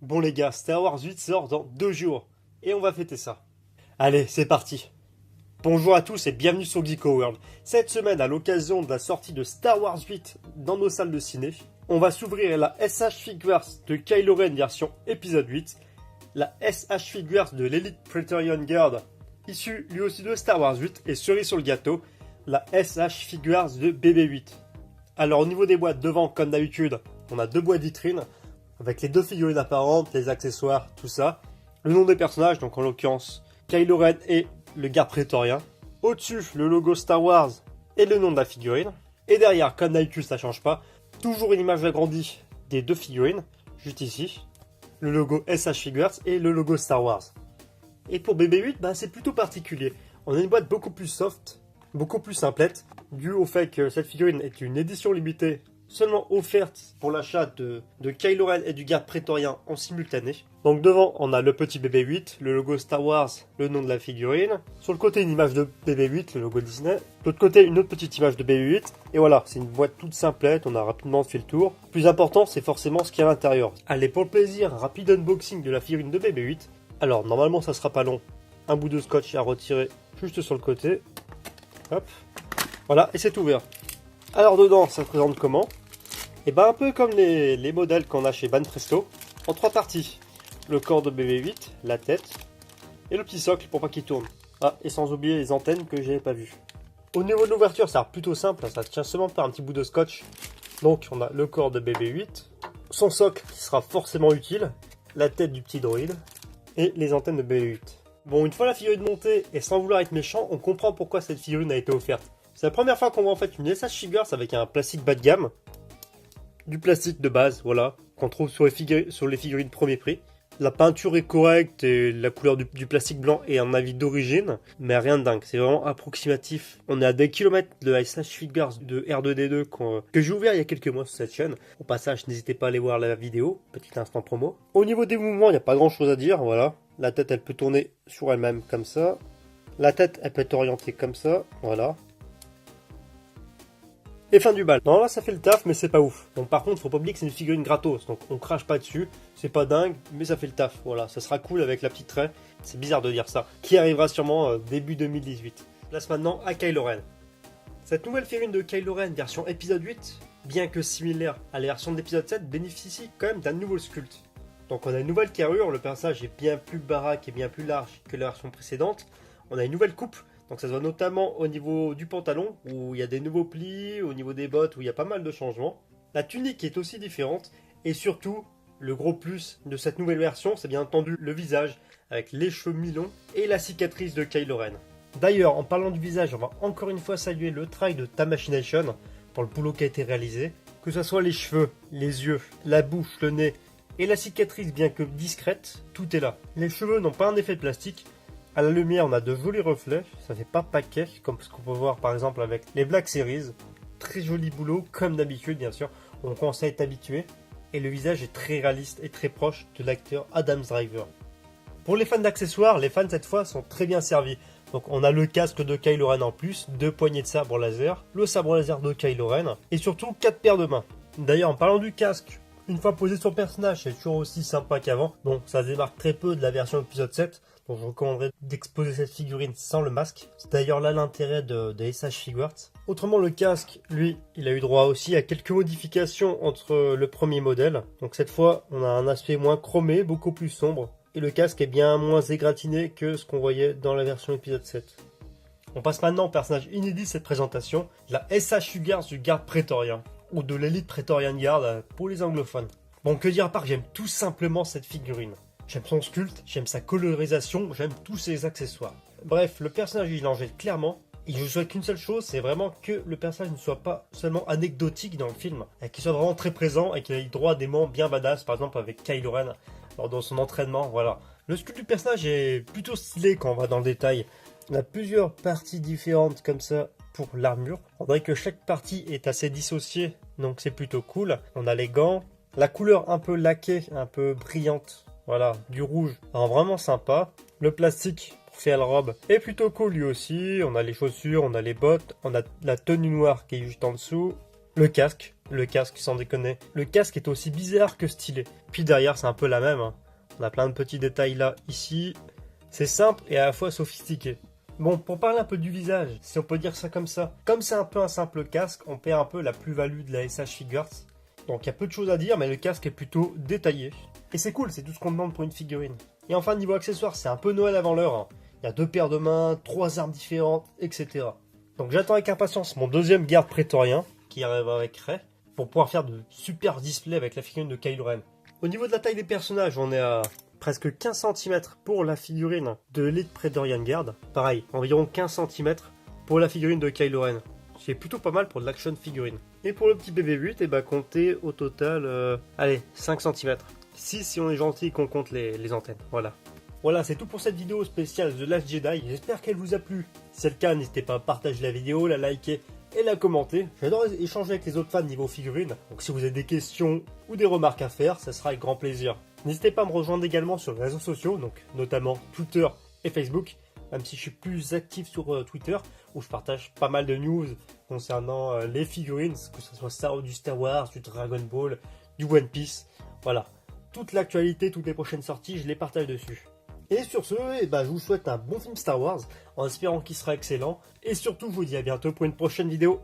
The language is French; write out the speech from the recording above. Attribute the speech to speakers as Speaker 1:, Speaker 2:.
Speaker 1: Bon les gars, Star Wars 8 sort dans 2 jours, et on va fêter ça. Allez, c'est parti. Bonjour à tous et bienvenue sur Geeko World. Cette semaine, à l'occasion de la sortie de Star Wars 8 dans nos salles de ciné, on va s'ouvrir la SH Figures de Kylo Ren version épisode 8, la SH Figures de l'Elite Praetorian Guard, issue lui aussi de Star Wars 8, et cerise sur le gâteau, la SH Figures de BB-8. Alors au niveau des boîtes, devant, comme d'habitude, on a deux boîtes vitrines, avec les deux figurines apparentes, les accessoires, tout ça. Le nom des personnages, donc en l'occurrence Kylo Ren et le garde prétorien. Au-dessus, le logo Star Wars et le nom de la figurine. Et derrière, comme d'habitude, ça change pas, toujours une image agrandie des deux figurines, juste ici. Le logo SH Figures et le logo Star Wars. Et pour BB-8, c'est plutôt particulier. On a une boîte beaucoup plus soft, beaucoup plus simplette, dû au fait que cette figurine est une édition limitée, seulement offerte pour l'achat de Kylo Ren et du garde prétorien en simultané. Donc devant, on a le petit BB-8, le logo Star Wars, le nom de la figurine. Sur le côté, une image de BB-8, le logo Disney. De l'autre côté, une autre petite image de BB-8. Et voilà, c'est une boîte toute simplette, on a rapidement fait le tour. Le plus important, c'est forcément ce qu'il y a à l'intérieur. Allez, pour le plaisir, rapide unboxing de la figurine de BB-8. Alors, normalement, ça sera pas long. Un bout de scotch à retirer juste sur le côté. Hop. Voilà, et c'est ouvert. Alors dedans, ça se présente comment ? Et un peu comme les modèles qu'on a chez Banpresto, en 3 parties. Le corps de BB-8, la tête, et le petit socle pour pas qu'il tourne. Ah, et sans oublier les antennes que j'avais pas vues. Au niveau de l'ouverture, ça a l'air plutôt simple, ça tient seulement par un petit bout de scotch. Donc on a le corps de BB-8, son socle qui sera forcément utile, la tête du petit droïde, et les antennes de BB-8. Bon, une fois la figurine montée, et sans vouloir être méchant, on comprend pourquoi cette figurine a été offerte. C'est la première fois qu'on voit en fait une SH Figures avec un plastique bas de gamme. Du plastique de base, voilà, qu'on trouve sur les figurines premier prix. La peinture est correcte et la couleur du plastique blanc est un avis d'origine, mais rien de dingue, c'est vraiment approximatif. On est à des kilomètres de la SH Figures de R2D2 que j'ai ouvert il y a quelques mois sur cette chaîne. Au passage, n'hésitez pas à aller voir la vidéo, petit instant promo. Au niveau des mouvements, il n'y a pas grand chose à dire, voilà. La tête, elle peut tourner sur elle-même comme ça. La tête, elle peut être orientée comme ça, voilà. Et fin du bal. Non, là ça fait le taf, mais c'est pas ouf. Donc par contre, faut pas oublier que c'est une figurine gratos, donc on crache pas dessus. C'est pas dingue, mais ça fait le taf. Voilà, ça sera cool avec la petite trait. C'est bizarre de dire ça. Qui arrivera sûrement début 2018. Place maintenant à Kylo Ren. Cette nouvelle figurine de Kylo Ren version épisode 8, bien que similaire à la version de l'épisode 7, bénéficie quand même d'un nouveau sculpte. Donc on a une nouvelle carrure, le personnage est bien plus baraque et bien plus large que la version précédente. On a une nouvelle coupe. Donc ça se voit notamment au niveau du pantalon, où il y a des nouveaux plis, au niveau des bottes, où il y a pas mal de changements. La tunique est aussi différente, et surtout, le gros plus de cette nouvelle version, c'est bien entendu le visage, avec les cheveux mi-longs et la cicatrice de Kylo Ren. D'ailleurs, en parlant du visage, on va encore une fois saluer le travail de Tamachination, pour le boulot qui a été réalisé. Que ce soit les cheveux, les yeux, la bouche, le nez, et la cicatrice bien que discrète, tout est là. Les cheveux n'ont pas un effet de plastique. À la lumière, on a de jolis reflets, ça fait pas paquet, comme ce qu'on peut voir par exemple avec les Black Series. Très joli boulot, comme d'habitude bien sûr, on commence à être habitué. Et le visage est très réaliste et très proche de l'acteur Adam Driver. Pour les fans d'accessoires, les fans cette fois sont très bien servis. Donc on a le casque de Kylo Ren en plus, 2 poignées de sabre laser, le sabre laser de Kylo Ren, et surtout 4 paires de mains. D'ailleurs en parlant du casque, une fois posé sur le personnage, c'est toujours aussi sympa qu'avant. Bon, ça se démarque très peu de la version épisode 7, donc je recommanderais d'exposer cette figurine sans le masque. C'est d'ailleurs là l'intérêt des SH Figures. Autrement, le casque, lui, il a eu droit aussi à quelques modifications entre le premier modèle. Donc cette fois, on a un aspect moins chromé, beaucoup plus sombre. Et le casque est bien moins égratigné que ce qu'on voyait dans la version épisode 7. On passe maintenant au personnage inédit de cette présentation, la SH Figures du garde prétorien, ou de l'Elite Praetorian Guard pour les anglophones. Bon, que dire à part, j'aime tout simplement cette figurine. J'aime son sculpte, j'aime sa colorisation, j'aime tous ses accessoires. Bref, le personnage il en jette clairement, et je souhaite qu'une seule chose, c'est vraiment que le personnage ne soit pas seulement anecdotique dans le film, et qu'il soit vraiment très présent et qu'il ait droit à des moments bien badass, par exemple avec Kylo Ren, lors de son entraînement, voilà. Le sculpte du personnage est plutôt stylé quand on va dans le détail. On a plusieurs parties différentes comme ça pour l'armure. On dirait que chaque partie est assez dissociée, donc c'est plutôt cool. On a les gants, la couleur un peu laquée, un peu brillante, voilà, du rouge, alors vraiment sympa. Le plastique pour faire la robe est plutôt cool lui aussi. On a les chaussures, on a les bottes, on a la tenue noire qui est juste en dessous. Le casque, le casque sans déconner. Le casque est aussi bizarre que stylé. Puis derrière c'est un peu la même, hein. On a plein de petits détails là, ici. C'est simple et à la fois sophistiqué. Bon, pour parler un peu du visage, si on peut dire ça comme ça, comme c'est un peu un simple casque, on perd un peu la plus-value de la SH Figures. Donc il y a peu de choses à dire, mais le casque est plutôt détaillé. Et c'est cool, c'est tout ce qu'on demande pour une figurine. Et enfin, niveau accessoires, c'est un peu Noël avant l'heure, hein. Il y a 2 paires de mains, 3 armes différentes, etc. Donc j'attends avec impatience mon deuxième garde prétorien, qui arrive avec Rey, pour pouvoir faire de super displays avec la figurine de Kylo Ren. Au niveau de la taille des personnages, on est à presque 15 cm pour la figurine de Elite Praetorian Guard. Pareil, environ 15 cm pour la figurine de Kylo Ren. C'est plutôt pas mal pour de l'action figurine. Et pour le petit BB-8, et bah comptez au total, allez, 5 cm. 6 si on est gentil et qu'on compte les antennes, voilà. Voilà, c'est tout pour cette vidéo spéciale The Last Jedi. J'espère qu'elle vous a plu. Si c'est le cas, n'hésitez pas à partager la vidéo, la liker et la commenter. J'adore échanger avec les autres fans niveau figurines. Donc si vous avez des questions ou des remarques à faire, ça sera avec grand plaisir. N'hésitez pas à me rejoindre également sur les réseaux sociaux, donc notamment Twitter et Facebook. Même si je suis plus actif sur Twitter, où je partage pas mal de news concernant les figurines, que ce soit du Star Wars, du Dragon Ball, du One Piece. Voilà, toute l'actualité, toutes les prochaines sorties, je les partage dessus. Et sur ce, je vous souhaite un bon film Star Wars, en espérant qu'il sera excellent. Et surtout, je vous dis à bientôt pour une prochaine vidéo.